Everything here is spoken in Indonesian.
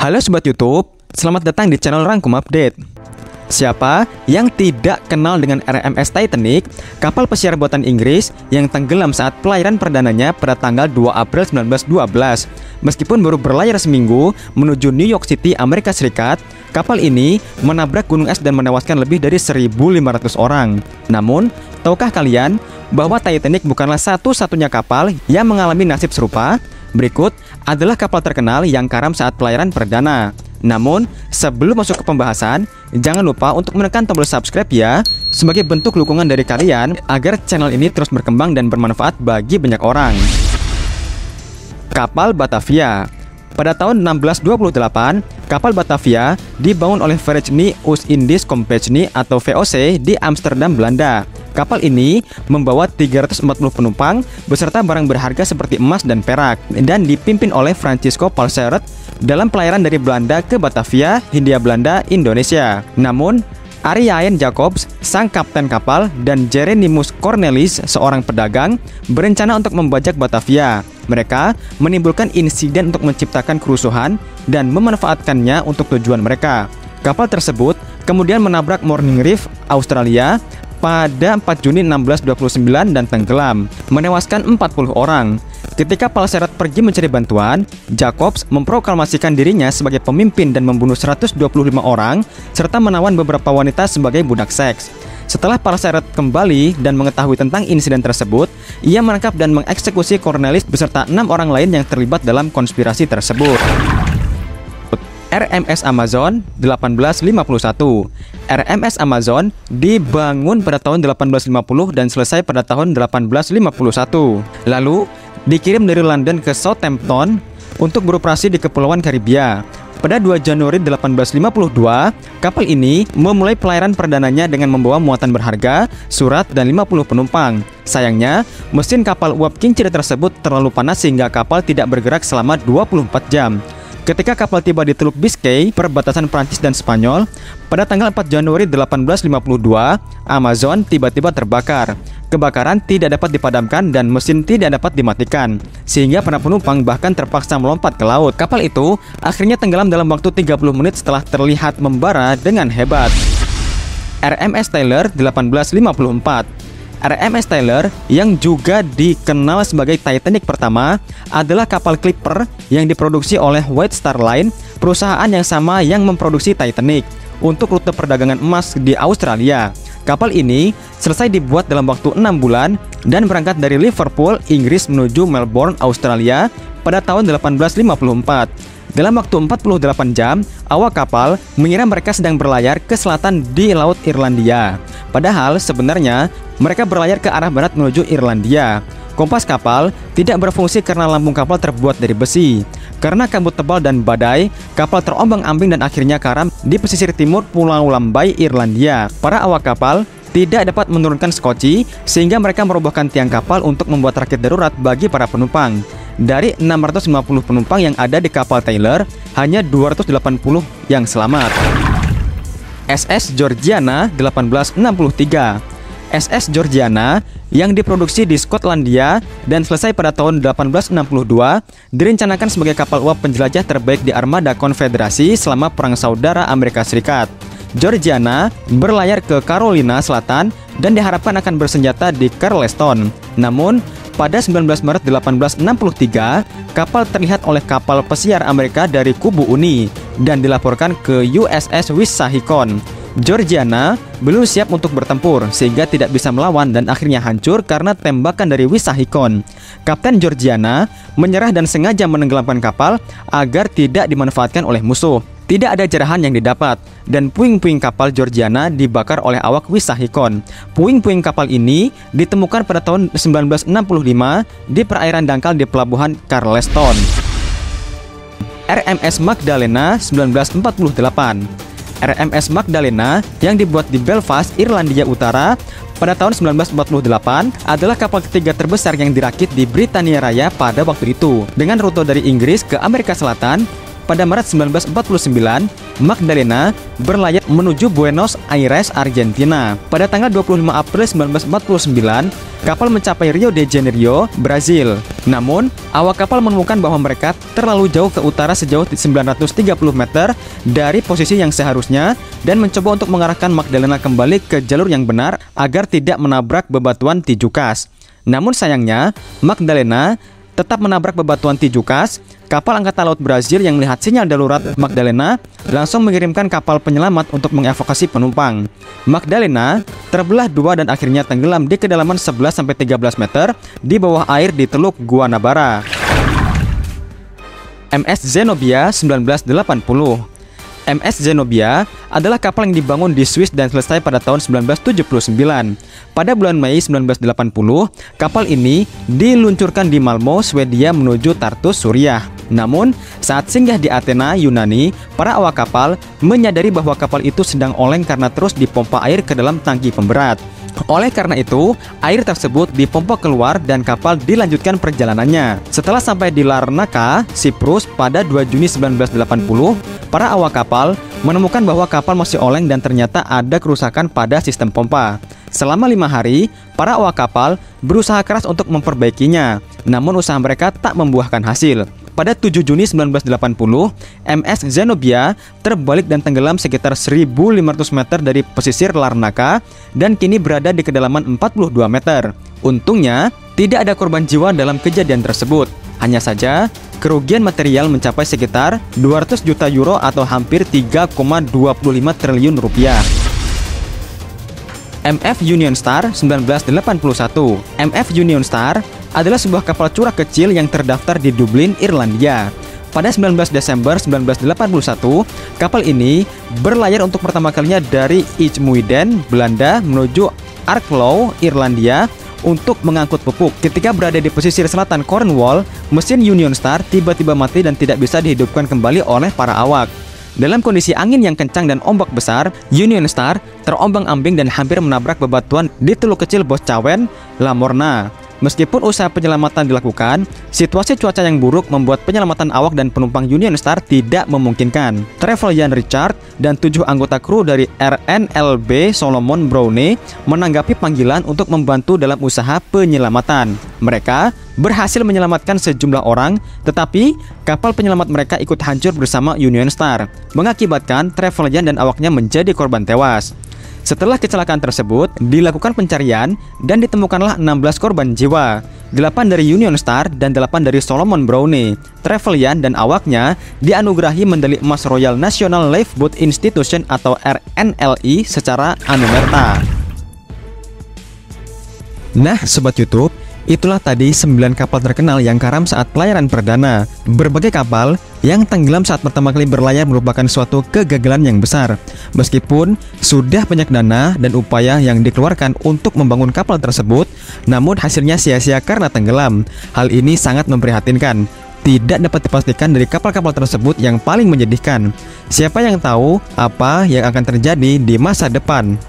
Halo Sobat YouTube, selamat datang di channel Rangkum Update. Siapa yang tidak kenal dengan RMS Titanic, kapal pesiar buatan Inggris yang tenggelam saat pelayaran perdananya pada tanggal 2 April 1912. Meskipun baru berlayar seminggu menuju New York City, Amerika Serikat, kapal ini menabrak gunung es dan menewaskan lebih dari 1.500 orang. Namun, tahukah kalian bahwa Titanic bukanlah satu-satunya kapal yang mengalami nasib serupa? Berikut adalah kapal terkenal yang karam saat pelayaran perdana. Namun, sebelum masuk ke pembahasan, jangan lupa untuk menekan tombol subscribe ya, sebagai bentuk dukungan dari kalian agar channel ini terus berkembang dan bermanfaat bagi banyak orang. Kapal Batavia. Pada tahun 1628, kapal Batavia dibangun oleh Verenigde Oost-Indisch Compagnie atau VOC di Amsterdam, Belanda. Kapal ini membawa 340 penumpang beserta barang berharga seperti emas dan perak dan dipimpin oleh Francisco Palseret dalam pelayaran dari Belanda ke Batavia, Hindia Belanda, Indonesia. Namun, Arjen Jacobs, sang kapten kapal, dan Jeremius Cornelis, seorang pedagang, berencana untuk membajak Batavia. Mereka menimbulkan insiden untuk menciptakan kerusuhan dan memanfaatkannya untuk tujuan mereka. Kapal tersebut kemudian menabrak Morning Reef, Australia, pada 4 Juni 1629 dan tenggelam, menewaskan 40 orang. Ketika Palseret pergi mencari bantuan, Jacobs memproklamasikan dirinya sebagai pemimpin dan membunuh 125 orang, serta menawan beberapa wanita sebagai budak seks. Setelah Palseret kembali dan mengetahui tentang insiden tersebut, ia menangkap dan mengeksekusi Cornelis beserta 6 orang lain yang terlibat dalam konspirasi tersebut. RMS Amazon 1851. RMS Amazon dibangun pada tahun 1850 dan selesai pada tahun 1851. Lalu dikirim dari London ke Southampton untuk beroperasi di Kepulauan Karibia. Pada 2 Januari 1852, kapal ini memulai pelayaran perdananya dengan membawa muatan berharga, surat, dan 50 penumpang. Sayangnya, mesin kapal uap King Cide tersebut terlalu panas sehingga kapal tidak bergerak selama 24 jam. Ketika kapal tiba di Teluk Biscay, perbatasan Prancis dan Spanyol, pada tanggal 4 Januari 1852, Amazon tiba-tiba terbakar. Kebakaran tidak dapat dipadamkan dan mesin tidak dapat dimatikan, sehingga para penumpang bahkan terpaksa melompat ke laut. Kapal itu akhirnya tenggelam dalam waktu 30 menit setelah terlihat membara dengan hebat. RMS Tyler 1854. RMS Tyler, yang juga dikenal sebagai Titanic pertama, adalah kapal clipper yang diproduksi oleh White Star Line, perusahaan yang sama yang memproduksi Titanic, untuk rute perdagangan emas di Australia. Kapal ini selesai dibuat dalam waktu 6 bulan dan berangkat dari Liverpool, Inggris menuju Melbourne, Australia pada tahun 1854. Dalam waktu 48 jam, awak kapal mengira mereka sedang berlayar ke selatan di Laut Irlandia. Padahal sebenarnya mereka berlayar ke arah barat menuju Irlandia. Kompas kapal tidak berfungsi karena lambung kapal terbuat dari besi. Karena kabut tebal dan badai, kapal terombang-ambing dan akhirnya karam di pesisir timur Pulau Lambay, Irlandia. Para awak kapal tidak dapat menurunkan skoci sehingga mereka merobohkan tiang kapal untuk membuat rakit darurat bagi para penumpang. Dari 650 penumpang yang ada di kapal Tyler, hanya 280 yang selamat. SS Georgiana 1863. SS Georgiana yang diproduksi di Skotlandia dan selesai pada tahun 1862 direncanakan sebagai kapal uap penjelajah terbaik di armada konfederasi selama Perang Saudara Amerika Serikat. Georgiana berlayar ke Carolina Selatan dan diharapkan akan bersenjata di Charleston. Namun, pada 19 Maret 1863, kapal terlihat oleh kapal pesiar Amerika dari Kubu Uni dan dilaporkan ke USS Wissahickon. Georgiana belum siap untuk bertempur sehingga tidak bisa melawan dan akhirnya hancur karena tembakan dari Wissahickon. Kapten Georgiana menyerah dan sengaja menenggelamkan kapal agar tidak dimanfaatkan oleh musuh. Tidak ada jerahan yang didapat, dan puing-puing kapal Georgiana dibakar oleh awak Wissahickon. Puing-puing kapal ini ditemukan pada tahun 1965 di perairan dangkal di pelabuhan Charleston. RMS Magdalena 1948. RMS Magdalena yang dibuat di Belfast, Irlandia Utara pada tahun 1948 adalah kapal ketiga terbesar yang dirakit di Britania Raya pada waktu itu. Dengan rute dari Inggris ke Amerika Selatan, pada Maret 1949, Magdalena berlayar menuju Buenos Aires, Argentina. Pada tanggal 25 April 1949, kapal mencapai Rio de Janeiro, Brazil. Namun, awak kapal menemukan bahwa mereka terlalu jauh ke utara sejauh 930 meter dari posisi yang seharusnya dan mencoba untuk mengarahkan Magdalena kembali ke jalur yang benar agar tidak menabrak bebatuan Tijucas. Namun sayangnya, Magdalena tetap menabrak bebatuan Tijucas. Kapal Angkatan Laut Brazil yang melihat sinyal darurat Magdalena langsung mengirimkan kapal penyelamat untuk mengevakuasi penumpang. Magdalena terbelah dua dan akhirnya tenggelam di kedalaman 11-13 meter di bawah air di Teluk Guanabara. MS Zenobia 1980. MS Zenobia adalah kapal yang dibangun di Swiss dan selesai pada tahun 1979. Pada bulan Mei 1980, kapal ini diluncurkan di Malmö, Swedia menuju Tartus, Suriah. Namun, saat singgah di Athena, Yunani, para awak kapal menyadari bahwa kapal itu sedang oleng karena terus dipompa air ke dalam tangki pemberat. Oleh karena itu, air tersebut dipompa keluar dan kapal dilanjutkan perjalanannya. Setelah sampai di Larnaca, Siprus pada 2 Juni 1980, para awak kapal menemukan bahwa kapal masih oleng dan ternyata ada kerusakan pada sistem pompa. Selama 5 hari, para awak kapal berusaha keras untuk memperbaikinya, namun usaha mereka tak membuahkan hasil. Pada 7 Juni 1980, MS Zenobia terbalik dan tenggelam sekitar 1.500 meter dari pesisir Larnaca dan kini berada di kedalaman 42 meter. Untungnya, tidak ada korban jiwa dalam kejadian tersebut. Hanya saja, kerugian material mencapai sekitar 200 juta euro atau hampir 3,25 triliun rupiah. MF Union Star 1981. MF Union Star adalah sebuah kapal curah kecil yang terdaftar di Dublin, Irlandia. Pada 19 Desember 1981, kapal ini berlayar untuk pertama kalinya dari IJmuiden, Belanda menuju Arklow, Irlandia untuk mengangkut pupuk. Ketika berada di pesisir selatan Cornwall, mesin Union Star tiba-tiba mati dan tidak bisa dihidupkan kembali oleh para awak. Dalam kondisi angin yang kencang dan ombak besar, Union Star terombang-ambing dan hampir menabrak bebatuan di teluk kecil Boscawen, Lamorna. Meskipun usaha penyelamatan dilakukan, situasi cuaca yang buruk membuat penyelamatan awak dan penumpang Union Star tidak memungkinkan. Trevelyan Richard dan 7 anggota kru dari RNLB Solomon Browne menanggapi panggilan untuk membantu dalam usaha penyelamatan. Mereka berhasil menyelamatkan sejumlah orang, tetapi kapal penyelamat mereka ikut hancur bersama Union Star, mengakibatkan Trevelyan dan awaknya menjadi korban tewas. Setelah kecelakaan tersebut, dilakukan pencarian dan ditemukanlah 16 korban jiwa, 8 dari Union Star dan 8 dari Solomon Browne. Trevelyan dan awaknya dianugerahi medali emas Royal National Lifeboat Institution atau RNLI secara anumerta. Nah, Sobat YouTube, itulah tadi 9 kapal terkenal yang karam saat pelayaran perdana. Berbagai kapal yang tenggelam saat pertama kali berlayar merupakan suatu kegagalan yang besar. Meskipun sudah banyak dana dan upaya yang dikeluarkan untuk membangun kapal tersebut, namun hasilnya sia-sia karena tenggelam. Hal ini sangat memprihatinkan. Tidak dapat dipastikan dari kapal-kapal tersebut yang paling menyedihkan. Siapa yang tahu apa yang akan terjadi di masa depan?